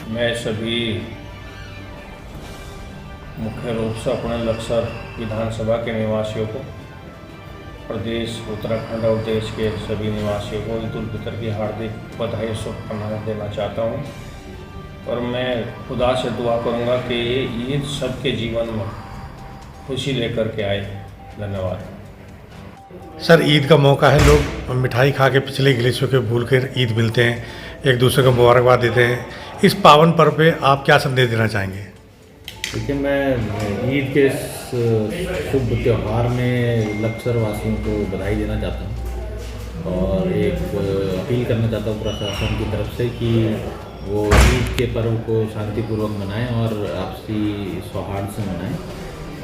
मैं सभी मुख्य रूप से अपने लक्सर विधानसभा के निवासियों को, प्रदेश उत्तराखंड और देश के सभी निवासियों को ईद उल फितर की हार्दिक बधाई और शुभकामनाएं देना चाहता हूं। और मैं खुदा से दुआ करूंगा कि ये ईद सबके जीवन में खुशी लेकर के आए। धन्यवाद। सर, ईद का मौका है, लोग मिठाई खा के पिछले गिलेशियों के भूल कर ईद मिलते हैं, एक दूसरे को मुबारकबाद देते हैं। इस पावन पर्व पे आप क्या संदेश देना चाहेंगे? देखिए, मैं ईद के इस शुभ त्यौहार में लक्सर वासियों को बधाई देना चाहता हूँ और एक अपील करना चाहता हूँ प्रशासन की तरफ से कि वो ईद के पर्व को शांतिपूर्वक मनाएं और आपसी सौहार्द से मनाएं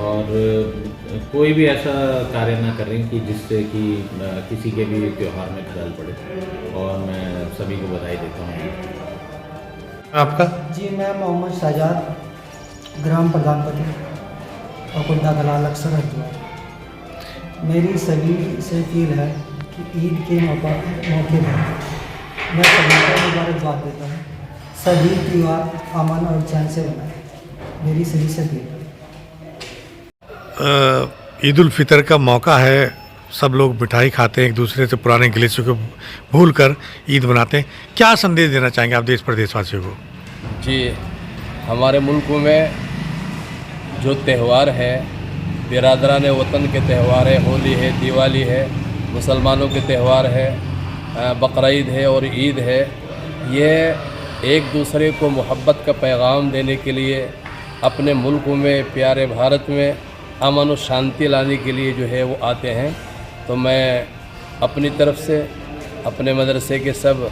और कोई भी ऐसा कार्य ना करें कि जिससे कि किसी के भी त्यौहार में खलल पड़े। और मैं सभी को बधाई देता हूँ। आपका? जी, मैं मोहम्मद शाहजाद, ग्राम प्रधान पति अकुंदा कला लक्सर हरिद्वार। मेरी सभी से अपील है कि ईद के मौके पर मैं सभी को मुबारकबाद देता हूँ। सभी त्यौहार अमन और चैन से मनाएं, मेरी सभी से अपील है। ईद उल फितर का मौका है, सब लोग मिठाई खाते हैं, एक दूसरे से पुराने गिलेशियों को भूल कर ईद मनाते हैं। क्या संदेश देना चाहेंगे आप देश प्रदेशवासियों को? जी, हमारे मुल्क में जो त्यौहार है, बिरादरान वतन के त्यौहार है, होली है, दिवाली है, मुसलमानों के त्यौहार है, बकरीद है और ईद है। ये एक दूसरे को मोहब्बत का पैगाम देने के लिए अपने मुल्क में, प्यारे भारत में अमन और शांति लाने के लिए जो है वो आते हैं। तो मैं अपनी तरफ से, अपने मदरसे के सब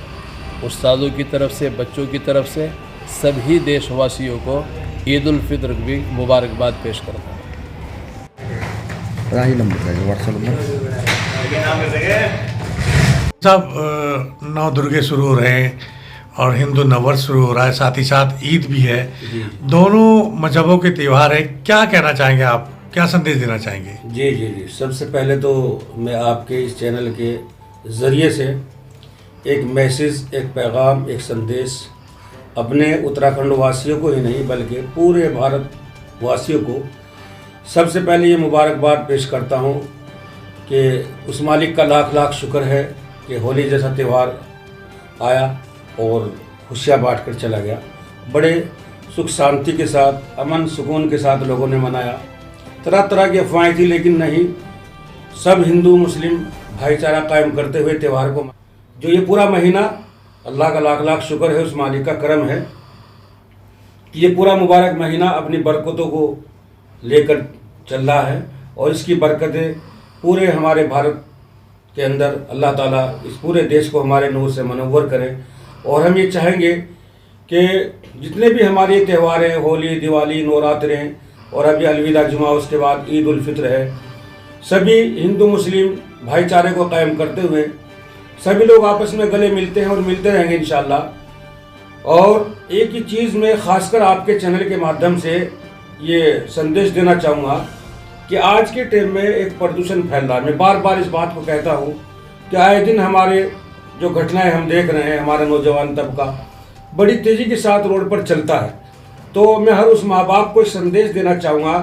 उस्तादों की तरफ से, बच्चों की तरफ से सभी देशवासियों को ईद उल फितर की मुबारकबाद पेश करता हूँ। सब नौ दुर्गे शुरू हो रहे हैं और हिंदू नववर्ष शुरू हो रहा है, साथ ही साथ ईद भी है। दोनों मजहबों के त्यौहार हैं, क्या कहना चाहेंगे आप, क्या संदेश देना चाहेंगे? जी जी जी, सबसे पहले तो मैं आपके इस चैनल के ज़रिए से एक मैसेज, एक पैगाम, एक संदेश अपने उत्तराखंड वासियों को ही नहीं बल्कि पूरे भारत वासियों को सबसे पहले ये मुबारकबाद पेश करता हूँ कि उस मालिक का लाख लाख शुक्र है कि होली जैसा त्यौहार आया और खुशियाँ बांट कर चला गया। बड़े सुख शांति के साथ, अमन सुकून के साथ लोगों ने मनाया। तरह तरह की अफवाहें थी लेकिन नहीं, सब हिंदू मुस्लिम भाईचारा कायम करते हुए त्यौहार को जो ये पूरा महीना, अल्लाह का लाख लाख शुक्र है, उस मालिक का करम है कि ये पूरा मुबारक महीना अपनी बरकतों को लेकर चल रहा है और इसकी बरकतें पूरे हमारे भारत के अंदर अल्लाह ताला इस पूरे देश को हमारे नूर से मनव्वर करे। और हम ये चाहेंगे कि जितने भी हमारे त्यौहार हैं, होली, दिवाली, नवरात्र हैं और अभी अलविदा जुमा, उसके बाद ईद उल फितर है, सभी हिंदू मुस्लिम भाईचारे को कायम करते हुए सभी लोग आपस में गले मिलते हैं और मिलते रहेंगे इंशाअल्लाह। और एक ही चीज़ मैं ख़ासकर आपके चैनल के माध्यम से ये संदेश देना चाहूँगा कि आज के टाइम में एक प्रदूषण फैल रहा है। मैं बार बार इस बात को कहता हूँ कि आए दिन हमारे जो घटनाएं हम देख रहे हैं, हमारा नौजवान तबका बड़ी तेज़ी के साथ रोड पर चलता है। तो मैं हर उस माँ बाप को संदेश देना चाहूँगा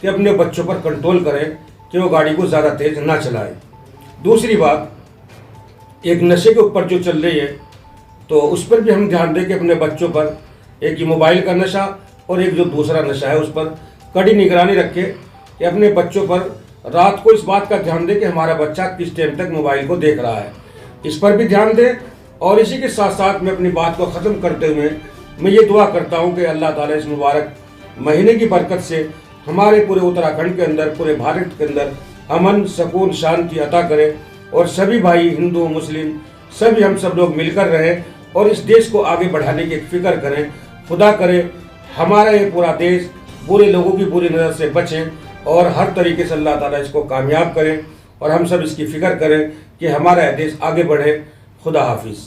कि अपने बच्चों पर कंट्रोल करें कि वो गाड़ी को ज़्यादा तेज़ ना चलाएं। दूसरी बात, एक नशे के ऊपर जो चल रही है तो उस पर भी हम ध्यान दें कि अपने बच्चों पर एक ही मोबाइल का नशा और एक जो दूसरा नशा है उस पर कड़ी निगरानी रखें कि अपने बच्चों पर रात को इस बात का ध्यान दें कि हमारा बच्चा किस टाइम तक मोबाइल को देख रहा है, इस पर भी ध्यान दें। और इसी के साथ साथ मैं अपनी बात को ख़त्म करते हुए मैं ये दुआ करता हूँ कि अल्लाह ताला इस मुबारक महीने की बरकत से हमारे पूरे उत्तराखंड के अंदर, पूरे भारत के अंदर अमन, सुकून, शांति अता करे और सभी भाई हिंदू मुस्लिम सभी हम सब लोग मिलकर रहें और इस देश को आगे बढ़ाने की फिक्र करें। खुदा करे हमारा ये पूरा देश बुरे लोगों की बुरी नज़र से बचे और हर तरीके से अल्लाह ताला इसको कामयाब करें और हम सब इसकी फ़िक्र करें कि हमारा ये देश आगे बढ़े। खुदा हाफिज़।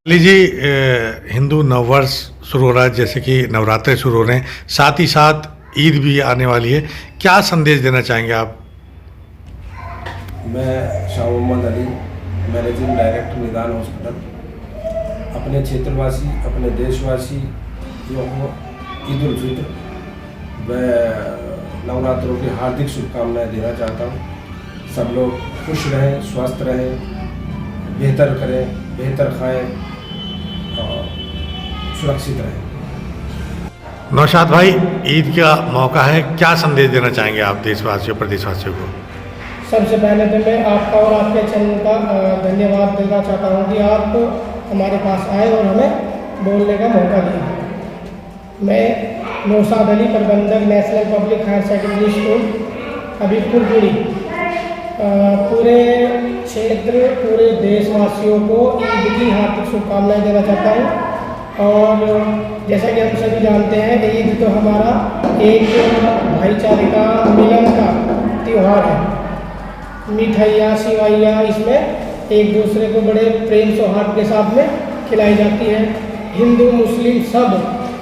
लीजिए, हिंदू नववर्ष शुरू हो रहा है, जैसे कि नवरात्रे शुरू हो रहे हैं, साथ ही साथ ईद भी आने वाली है, क्या संदेश देना चाहेंगे आप? मैं शाह मोहम्मद अली, मैनेजिंग डायरेक्टर निदान हॉस्पिटल। अपने क्षेत्रवासी, अपने देशवासियों को ईद उल फित्र व नवरात्रों की हार्दिक शुभकामनाएं देना चाहता हूँ। सब लोग खुश रहें, स्वस्थ रहें, बेहतर करें, बेहतर खाएं और सुरक्षित रहें। नौशाद भाई, ईद का मौका है, क्या संदेश देना चाहेंगे आप देशवासियों प्रदेशवासियों को? सबसे पहले तो मैं आपका और आपके चैनल का धन्यवाद देना चाहता हूँ कि आप हमारे पास आए और हमें बोलने का मौका दिया। मैं नौशाद अली, प्रबंधक national public higher secondary school Habibpur Puri, पूरे क्षेत्र, पूरे देशवासियों को ईद की हार्दिक शुभकामनाएं देना चाहता हूँ। और जैसा कि हम सभी जानते हैं, ईद तो हमारा एक भाईचारे का, मिलन का त्यौहार है। मिठाइयाँ, सिवाइयाँ इसमें एक दूसरे को बड़े प्रेम सौहार्द के साथ में खिलाई जाती है। हिंदू मुस्लिम सब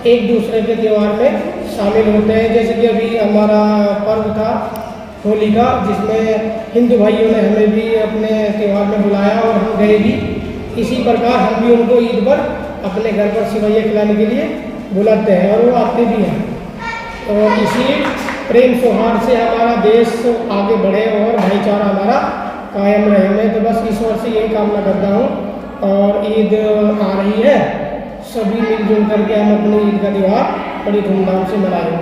एक दूसरे के त्यौहार में शामिल होते हैं। जैसे कि अभी हमारा पर्व था होली का, जिसमें हिंदू भाइयों ने हमें भी अपने त्यौहार में बुलाया और हम गए भी। इसी प्रकार हम भी उनको ईद पर अपने घर पर सिवैया खिलाने के लिए बुलाते हैं और वो आते भी हैं। और इसी प्रेम सौहार्द से हमारा देश आगे बढ़े और भाईचारा हमारा कायम रहे। मैं तो बस ईश्वर से यही कामना करता हूँ। और ईद आ रही है, सभी मिलजुल करके हम अपनी ईद का त्यौहार बड़ी धूमधाम से मनाएंगे।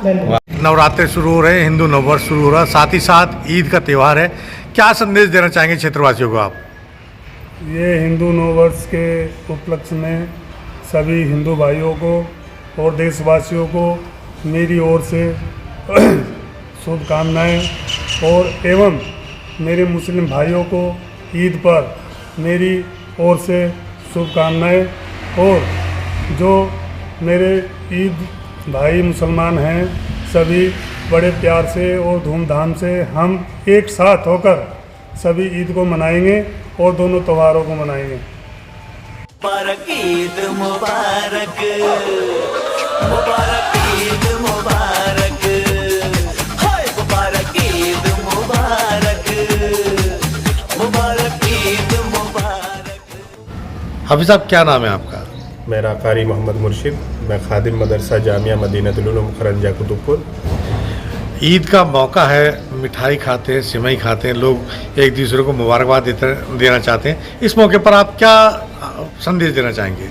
धन्यवाद। नवरात्रि शुरू हो रहे हैं, हिंदू नववर्ष शुरू हो रहा है, साथ ही साथ ईद का त्यौहार है, क्या संदेश देना चाहेंगे क्षेत्रवासियों को आप? ये हिंदू नववर्ष के उपलक्ष्य में सभी हिंदू भाइयों को और देशवासियों को मेरी ओर से शुभकामनाएं, और एवं मेरे मुस्लिम भाइयों को ईद पर मेरी ओर से शुभकामनाएं। और जो मेरे ईद भाई मुसलमान हैं, सभी बड़े प्यार से और धूमधाम से हम एक साथ होकर सभी ईद को मनाएंगे और दोनों त्योहारों को मनाएंगे। मुबारक ईद मुबारक, मुबारक ईद मुबारक, हाय मुबारक ईद मुबारक, मुबारक ईद मुबारक। हाफिज साहब, क्या नाम है आपका? मेरा कारी मोहम्मद मुर्शिद, मैं खादिम मदरसा जामिया मदीनतुल उलूम खरंजा कुतुबपुर। ईद का मौका है, मिठाई खाते हैं, सिवई खाते हैं, लोग एक दूसरे को मुबारकबाद देना चाहते हैं। इस मौके पर आप क्या संदेश देना चाहेंगे?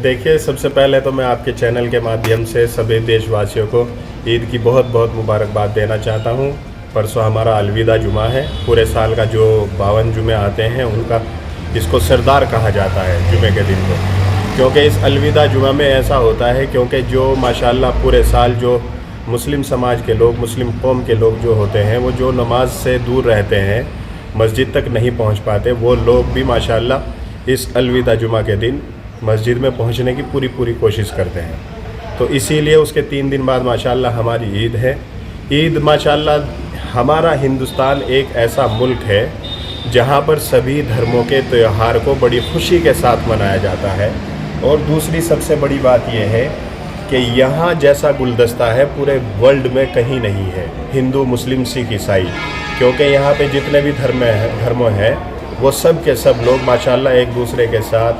देखिए, सबसे पहले तो मैं आपके चैनल के माध्यम से सभी देशवासियों को ईद की बहुत बहुत मुबारकबाद देना चाहता हूँ। परसों हमारा अलविदा जुमा है। पूरे साल का जो 52 जुमे आते हैं उनका इसको सरदार कहा जाता है जुमे के दिन को, क्योंकि इस अलविदा जुमा में ऐसा होता है क्योंकि जो माशाल्लाह पूरे साल जो मुस्लिम समाज के लोग, मुस्लिम कौम के लोग जो होते हैं, वो जो नमाज से दूर रहते हैं, मस्जिद तक नहीं पहुंच पाते, वो लोग भी माशाल्लाह इस अलविदा जुमा के दिन मस्जिद में पहुंचने की पूरी कोशिश करते हैं। तो इसीलिए उसके 3 दिन बाद माशाल्लाह हमारी ईद है। ईद माशाल्लाह हमारा हिंदुस्तान एक ऐसा मुल्क है जहां पर सभी धर्मों के त्यौहार को बड़ी खुशी के साथ मनाया जाता है। और दूसरी सबसे बड़ी बात यह है कि यहाँ जैसा गुलदस्ता है पूरे वर्ल्ड में कहीं नहीं है, हिंदू मुस्लिम सिख ईसाई, क्योंकि यहाँ पे जितने भी धर्म हैं वो सब के सब लोग माशाल्लाह एक दूसरे के साथ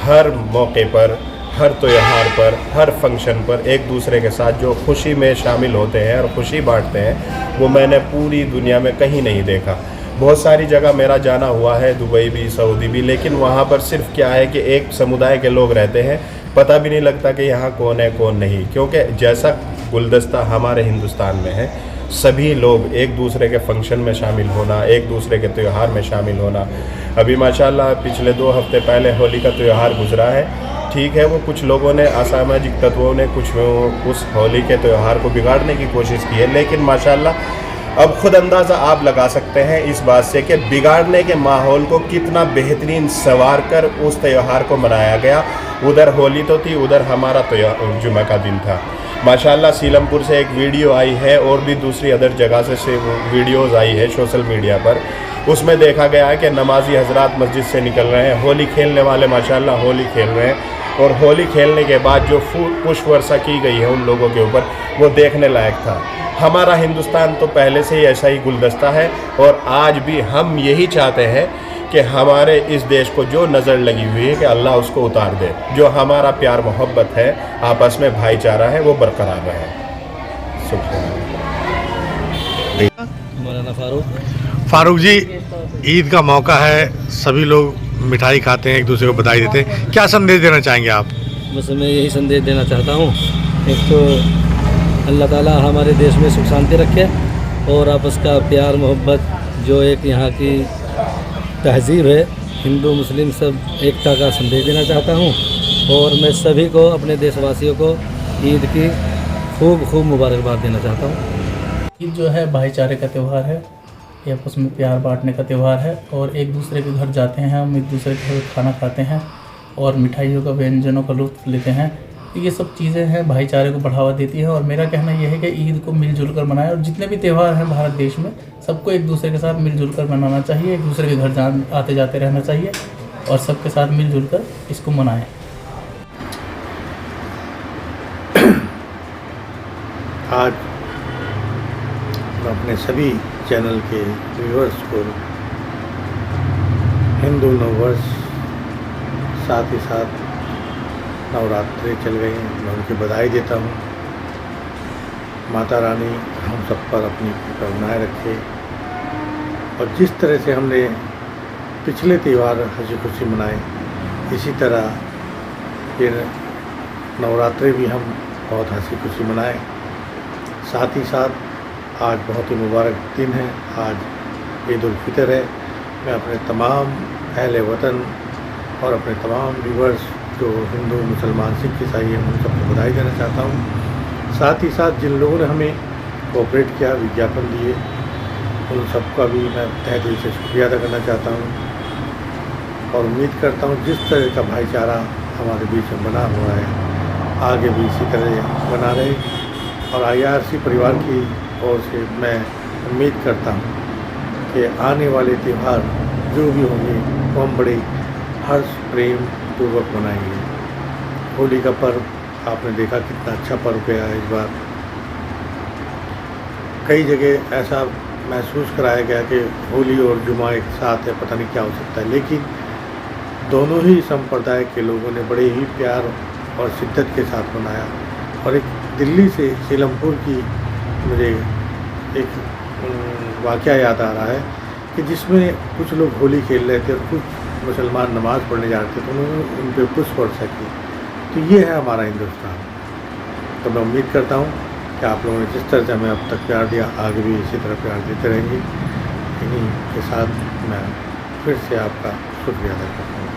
हर मौके पर, हर त्यौहार पर, हर फंक्शन पर एक दूसरे के साथ जो खुशी में शामिल होते हैं और खुशी बांटते हैं, वो मैंने पूरी दुनिया में कहीं नहीं देखा। बहुत सारी जगह मेरा जाना हुआ है, दुबई भी, सऊदी भी, लेकिन वहाँ पर सिर्फ क्या है कि एक समुदाय के लोग रहते हैं, पता भी नहीं लगता कि यहाँ कौन है कौन नहीं, क्योंकि जैसा गुलदस्ता हमारे हिंदुस्तान में है, सभी लोग एक दूसरे के फंक्शन में शामिल होना, एक दूसरे के त्यौहार में शामिल होना। अभी माशाल्लाह पिछले 2 हफ्ते पहले होली का त्यौहार गुजरा है। ठीक है, वो कुछ लोगों ने, असामाजिक तत्वों ने कुछ उस होली के त्यौहार को बिगाड़ने की कोशिश की है, लेकिन माशाल्लाह अब खुद अंदाज़ा आप लगा सकते हैं इस बात से कि बिगाड़ने के माहौल को कितना बेहतरीन संवार कर उस त्यौहार को मनाया गया। उधर होली तो थी, उधर हमारा जुमा का दिन था। माशाल्लाह सीलमपुर से एक वीडियो आई है और भी दूसरी अदर जगह से वीडियोज़ आई है सोशल मीडिया पर। उसमें देखा गया है कि नमाजी हजरात मस्जिद से निकल रहे हैं, होली खेलने वाले माशाल्लाह होली खेल रहे हैं, और होली खेलने के बाद जो पुष्प वर्षा की गई है उन लोगों के ऊपर, वो देखने लायक था। हमारा हिंदुस्तान तो पहले से ही ऐसा ही गुलदस्ता है और आज भी हम यही चाहते हैं कि हमारे इस देश को जो नज़र लगी हुई है कि अल्लाह उसको उतार दे, जो हमारा प्यार मोहब्बत है, आपस में भाईचारा है, वो बरकरार रहे। मौलाना फारूक जी, ईद का मौका है, सभी लोग मिठाई खाते हैं, एक दूसरे को बधाई देते हैं, क्या संदेश देना चाहेंगे आप? बस मैं यही संदेश देना चाहता हूँ, एक तो अल्लाह ताला हमारे देश में सुख शांति रखे और आपस का प्यार मोहब्बत जो एक यहाँ की तहजीब है, हिंदू मुस्लिम सब एकता का संदेश देना चाहता हूँ। और मैं सभी को, अपने देशवासियों को ईद की खूब खूब मुबारकबाद देना चाहता हूँ। ईद जो है भाईचारे का त्यौहार है, ये आपस में प्यार बांटने का त्यौहार है और एक दूसरे के घर जाते हैं, हम एक दूसरे के घर खाना खाते हैं और मिठाइयों का, व्यंजनों का लुत्फ़ लेते हैं। ये सब चीज़ें हैं, भाईचारे को बढ़ावा देती है और मेरा कहना यह है कि ईद को मिलजुल कर मनाएं और जितने भी त्यौहार हैं भारत देश में, सबको एक दूसरे के साथ मिलजुल कर मनाना चाहिए, एक दूसरे के घर आते जाते रहना चाहिए और सबके साथ मिलजुल कर इसको मनाएं। आज मैं अपने सभी चैनल के व्यूअर्स को हिंदू नववर्ष, साथ ही साथ नवरात्रि चल गए हैं, मैं उनकी बधाई देता हूँ। माता रानी हम सब पर अपनी कृपा बनाए रखे और जिस तरह से हमने पिछले त्यौहार हंसी खुशी मनाए, इसी तरह ये नवरात्रि भी हम बहुत हंसी खुशी मनाए। साथ ही साथ आज बहुत ही मुबारक दिन है, आज ईद उल फितर है। मैं अपने तमाम अहले वतन और अपने तमाम व्यूअर्स जो हिंदू, मुसलमान, सिख, ईसाई हैं, उन सबको बधाई देना चाहता हूँ। साथ ही साथ जिन लोगों ने हमें कोऑपरेट किया, विज्ञापन दिए, उन सबका भी मैं तहे दिल से शुक्रिया अदा करना चाहता हूँ और उम्मीद करता हूँ जिस तरह का भाईचारा हमारे बीच में बना हुआ है, आगे भी इसी तरह बना रहे। और IRC परिवार की ओर से मैं उम्मीद करता हूँ कि आने वाले त्यौहार जो भी होंगे वो हम बड़े हर्ष प्रेम पूर्वक मनाएंगे। होली का पर्व आपने देखा कितना अच्छा पर्व गया है। इस बार कई जगह ऐसा महसूस कराया गया कि होली और जुमा एक साथ है, पता नहीं क्या हो सकता है, लेकिन दोनों ही संप्रदाय के लोगों ने बड़े ही प्यार और शिद्दत के साथ मनाया। और एक दिल्ली से सीलमपुर की मुझे एक वाक़या याद आ रहा है कि जिसमें कुछ लोग होली खेल रहे थे और कुछ मुसलमान नमाज़ पढ़ने जा रहे थे, तो उन्होंने उन पर पुष्प वर्षा की। तो ये है हमारा हिंदुस्तान। तो मैं उम्मीद करता हूँ कि आप लोगों ने जिस तरह से हमें अब तक प्यार दिया, आगे भी इसी तरह प्यार देते रहेंगे। इन्हीं के साथ मैं फिर से आपका शुक्रिया अदा करता हूँ।